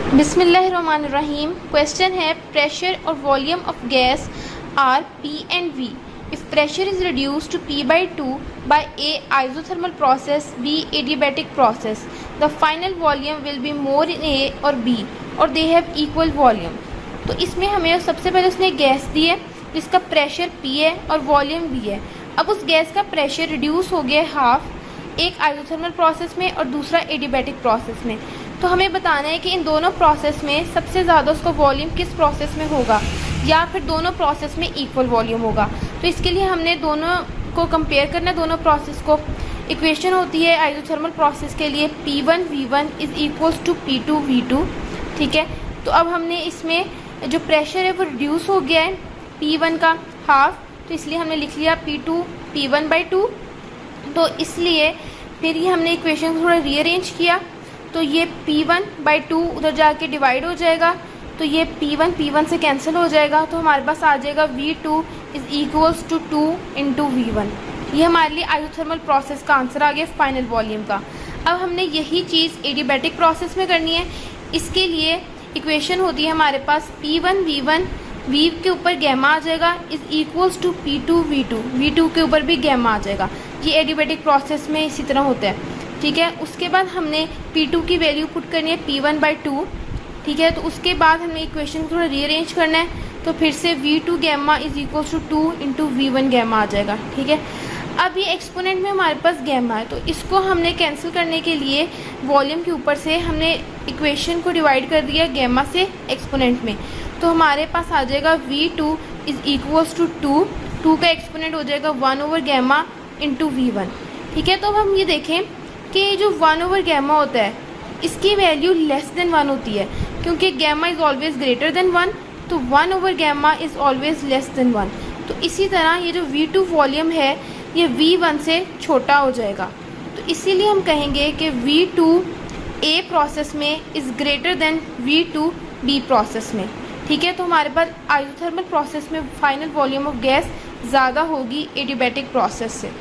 बिस्मिल्लाहिर्रहमानिर्रहीम। क्वेश्चन है प्रेशर और volume of gas are P and V if pressure is reduced to P by 2 by A isothermal process, B adiabatic process, the final volume will be more in A or B or they have equal volume। तो इसमें हमें सबसे पहले उसने gas दी है जिसका pressure P है और वॉल्यूम V है। अब उस गैस का प्रेशर रिड्यूस हो गया है हाफ, एक आइसोथर्मल प्रोसेस में और दूसरा एडियाबैटिक प्रोसेस में। तो हमें बताना है कि इन दोनों प्रोसेस में सबसे ज़्यादा उसका वॉल्यूम किस प्रोसेस में होगा या फिर दोनों प्रोसेस में इक्वल वॉल्यूम होगा। तो इसके लिए हमने दोनों को कंपेयर करना है, दोनों प्रोसेस को। इक्वेशन होती है आइसोथर्मल प्रोसेस के लिए P1 V1 is equals to P2 V2। ठीक है, तो अब हमने इसमें जो प्रेशर है वो रिड्यूस हो गया है P1 का हाफ, तो इसलिए हमने लिख लिया P2 P1/2। तो इसलिए फिर ये हमने इक्वेशन को थोड़ा रीअरेंज किया, तो ये P1/2 उधर जाके डिवाइड हो जाएगा, तो ये P1 से कैंसिल हो जाएगा, तो हमारे पास आ जाएगा V2 is equals to 2 into V1। ये हमारे लिए आइसोथर्मल प्रोसेस का आंसर आ गया फाइनल वॉल्यूम का। अब हमने यही चीज़ एडियाबैटिक प्रोसेस में करनी है। इसके लिए इक्वेशन होती है हमारे पास P1 V1, V के ऊपर गैमा आ जाएगा is equals to P2 V2, V2 के ऊपर भी गैमा आ जाएगा। ये एडियाबैटिक प्रोसेस में इसी तरह होता है। ठीक है, उसके बाद हमने P2 की वैल्यू पुट करनी है P1/2। ठीक है, तो उसके बाद हमें इक्वेशन को थोड़ा रीअरेंज करना है, तो फिर से V2 gamma is equals to 2 into V1 gamma आ जाएगा। ठीक है, अब ये एक्सपोनेंट में हमारे पास गैमा है, तो इसको हमने कैंसिल करने के लिए वॉल्यूम के ऊपर से हमने इक्वेशन को डिवाइड कर दिया गैमा से एक्सपोनेंट में। तो हमारे पास आ जाएगा V2 इज़ इक्वल्स टू 2 का एक्सपोनेंट हो जाएगा 1 over गैमा इंटू V1। ठीक है, तो अब हम ये देखें कि जो 1 over गैमा होता है इसकी वैल्यू लेस देन 1 होती है, क्योंकि gamma is always greater than 1, तो 1 over gamma is always less than 1। तो इसी तरह ये जो V2 वॉल्यूम है ये V1 से छोटा हो जाएगा, तो इसीलिए हम कहेंगे कि V2 A प्रोसेस में is greater than V2 B process में। ठीक है, तो हमारे पास आइसोथर्मल प्रोसेस में फाइनल वॉल्यूम ऑफ गैस ज़्यादा होगी एडियाबैटिक प्रोसेस से।